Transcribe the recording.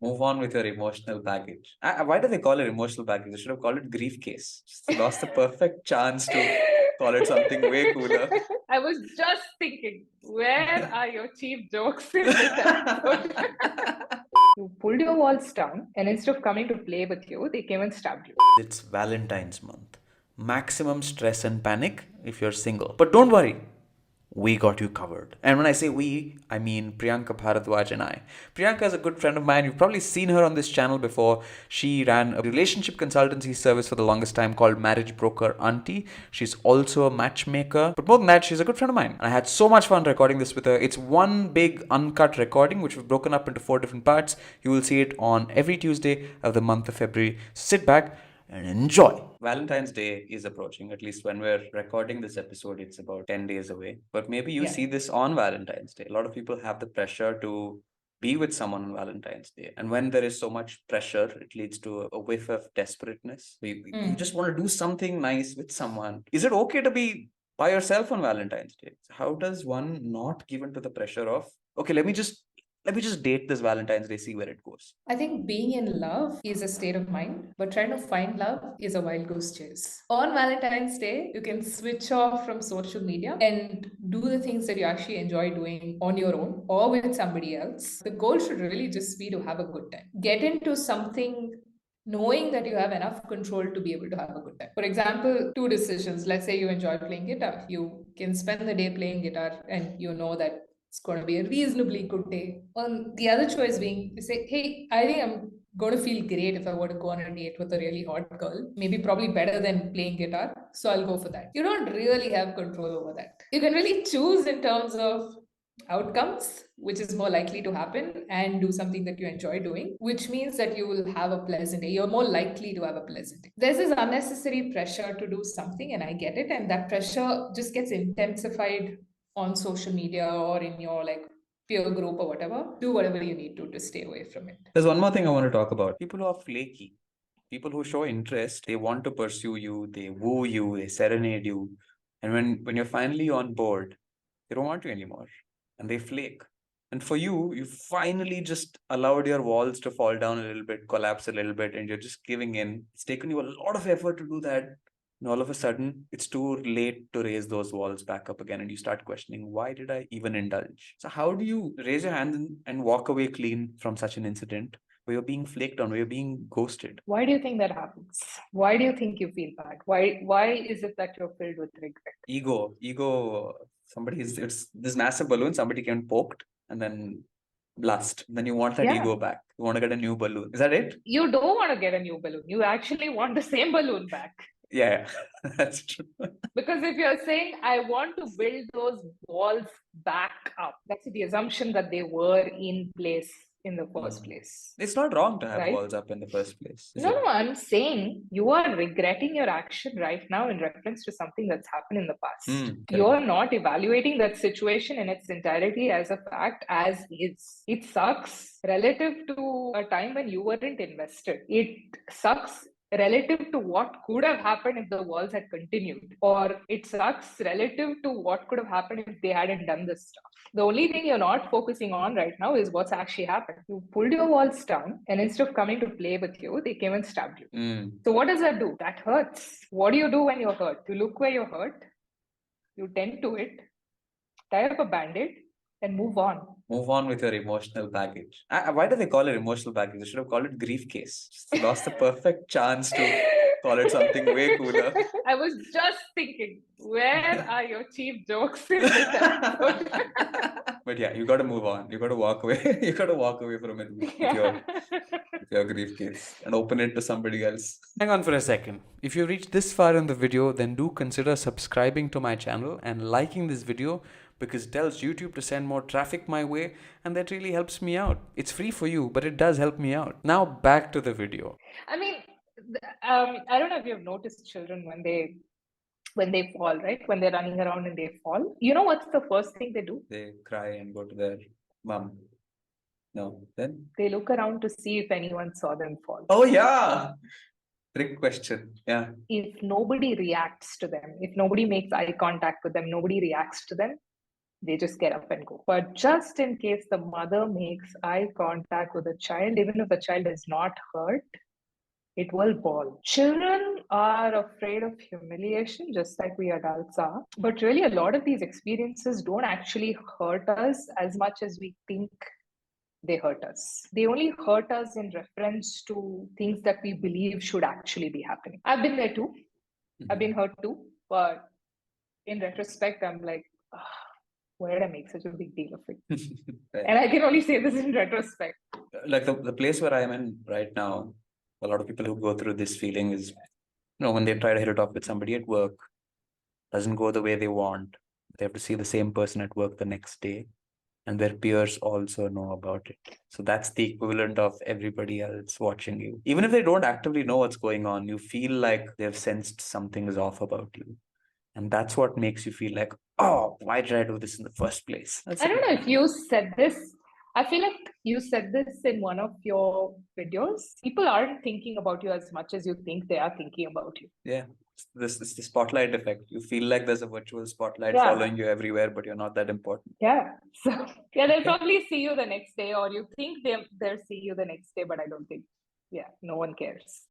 Move on with your emotional baggage. Why do they call it emotional baggage? They should have called it grief case. Just lost the perfect chance to call it something way cooler. I was just thinking, where are your cheap jokes in this episode? You pulled your walls down, and instead of coming to play with you, they came and stabbed you. It's Valentine's month. Maximum stress and panic if you're single. But don't worry, we got you covered. And when I say we, I mean Priyanka Bharadwaj and I. Priyanka is a good friend of mine. You've probably seen her on this channel before. She ran a relationship consultancy service for the longest time called Marriage Broker Auntie. She's also a matchmaker. But more than that, she's a good friend of mine. And I had so much fun recording this with her. It's one big uncut recording, which we've broken up into 4 different parts. You will see it on every Tuesday of the month of February. Sit back and enjoy. Valentine's Day is approaching. At least when we're recording this episode, it's about 10 days away. But maybe you see this on Valentine's Day. A lot of people have the pressure to be with someone on Valentine's Day. And when there is so much pressure, it leads to a whiff of desperateness. You just want to do something nice with someone. Is it okay to be by yourself on Valentine's Day? How does one not give in to the pressure of, okay, let me just date this Valentine's Day, see where it goes? I think being in love is a state of mind, but trying to find love is a wild goose chase. On Valentine's Day, you can switch off from social media and do the things that you actually enjoy doing on your own or with somebody else. The goal should really just be to have a good time. Get into something knowing that you have enough control to be able to have a good time. For example, 2 decisions. Let's say you enjoy playing guitar. You can spend the day playing guitar and you know that it's going to be a reasonably good day. On the other choice being, you say, hey, I think I'm going to feel great if I were to go on a date with a really hot girl. Maybe probably better than playing guitar. So I'll go for that. You don't really have control over that. You can really choose in terms of outcomes, which is more likely to happen, and do something that you enjoy doing, which means that you will have a pleasant day. You're more likely to have a pleasant day. There's this unnecessary pressure to do something, and I get it. And that pressure just gets intensified on social media or in your peer group or whatever. Do whatever you need to stay away from it. There's one more thing I want to talk about. People who are flaky, people who show interest, they want to pursue you, they woo you, they serenade you. And when you're finally on board, they don't want you anymore and they flake. And for you, you finally just allowed your walls to fall down a little bit, collapse a little bit, and you're just giving in. It's taken you a lot of effort to do that. And all of a sudden, it's too late to raise those walls back up again. And you start questioning, why did I even indulge? So, how do you raise your hand and walk away clean from such an incident where you're being flaked on, where you're being ghosted? Why do you think that happens? Why do you think you feel bad? Why is it that you're filled with regret? Ego. It's this massive balloon, somebody came poked and then blast. Then you want that ego back. You want to get a new balloon. Is that it? You don't want to get a new balloon. You actually want the same balloon back. Yeah, that's true. Because if you're saying, I want to build those walls back up, that's the assumption that they were in place in the first place. It's not wrong to have walls up in the first place. No, I'm saying you are regretting your action right now in reference to something that's happened in the past. You're not evaluating that situation in its entirety as a fact as is. It sucks relative to a time when you weren't invested. It sucks relative to what could have happened if the walls had continued, or it sucks relative to what could have happened if they hadn't done this stuff. The only thing you're not focusing on right now is what's actually happened. You pulled your walls down, and instead of coming to play with you, they came and stabbed you. So what does that do? That hurts. What do you do when you're hurt? You look where you're hurt, you tend to it, tie up a band-aid, and move on. Move on with your emotional baggage. Why do they call it emotional baggage? They should have called it grief case. Just lost the perfect chance to call it something way cooler. I was just thinking, where are your cheap jokes in this episode? But yeah, you got to move on. You got to walk away. You got to walk away from it with your grief case and open it to somebody else. Hang on for a second. If you reached this far in the video, then do consider subscribing to my channel and liking this video, because it tells YouTube to send more traffic my way, and that really helps me out. It's free for you, but it does help me out. Now back to the video. I mean, I don't know if you've noticed children when they fall, right? When they're running around and they fall. You know what's the first thing they do? They cry and go to their mom. No, then? They look around to see if anyone saw them fall. Oh, yeah. Trick question. Yeah. If nobody reacts to them, if nobody makes eye contact with them, nobody reacts to them, they just get up and go. But just in case the mother makes eye contact with the child, even if the child is not hurt, it will bawl. Children are afraid of humiliation, just like we adults are. But really, a lot of these experiences don't actually hurt us as much as we think they hurt us. They only hurt us in reference to things that we believe should actually be happening. I've been there too. I've been hurt too. But in retrospect, I'm like, why did I make such a big deal of it? Right. And I can only say this in retrospect. Like the place where I am in right now, a lot of people who go through this feeling is, when they try to hit it off with somebody at work, doesn't go the way they want. They have to see the same person at work the next day, and their peers also know about it. So that's the equivalent of everybody else watching you. Even if they don't actively know what's going on, you feel like they've sensed something is off about you. And that's what makes you feel like, oh, why did I do this in the first place? I don't know if you said this. I feel like you said this in one of your videos. People aren't thinking about you as much as you think they are thinking about you. Yeah. This is the spotlight effect. You feel like there's a virtual spotlight Yeah. following you everywhere, but you're not that important. Yeah. So yeah, they'll probably see you the next day, or you think they'll see you the next day, but I don't think. Yeah, no one cares.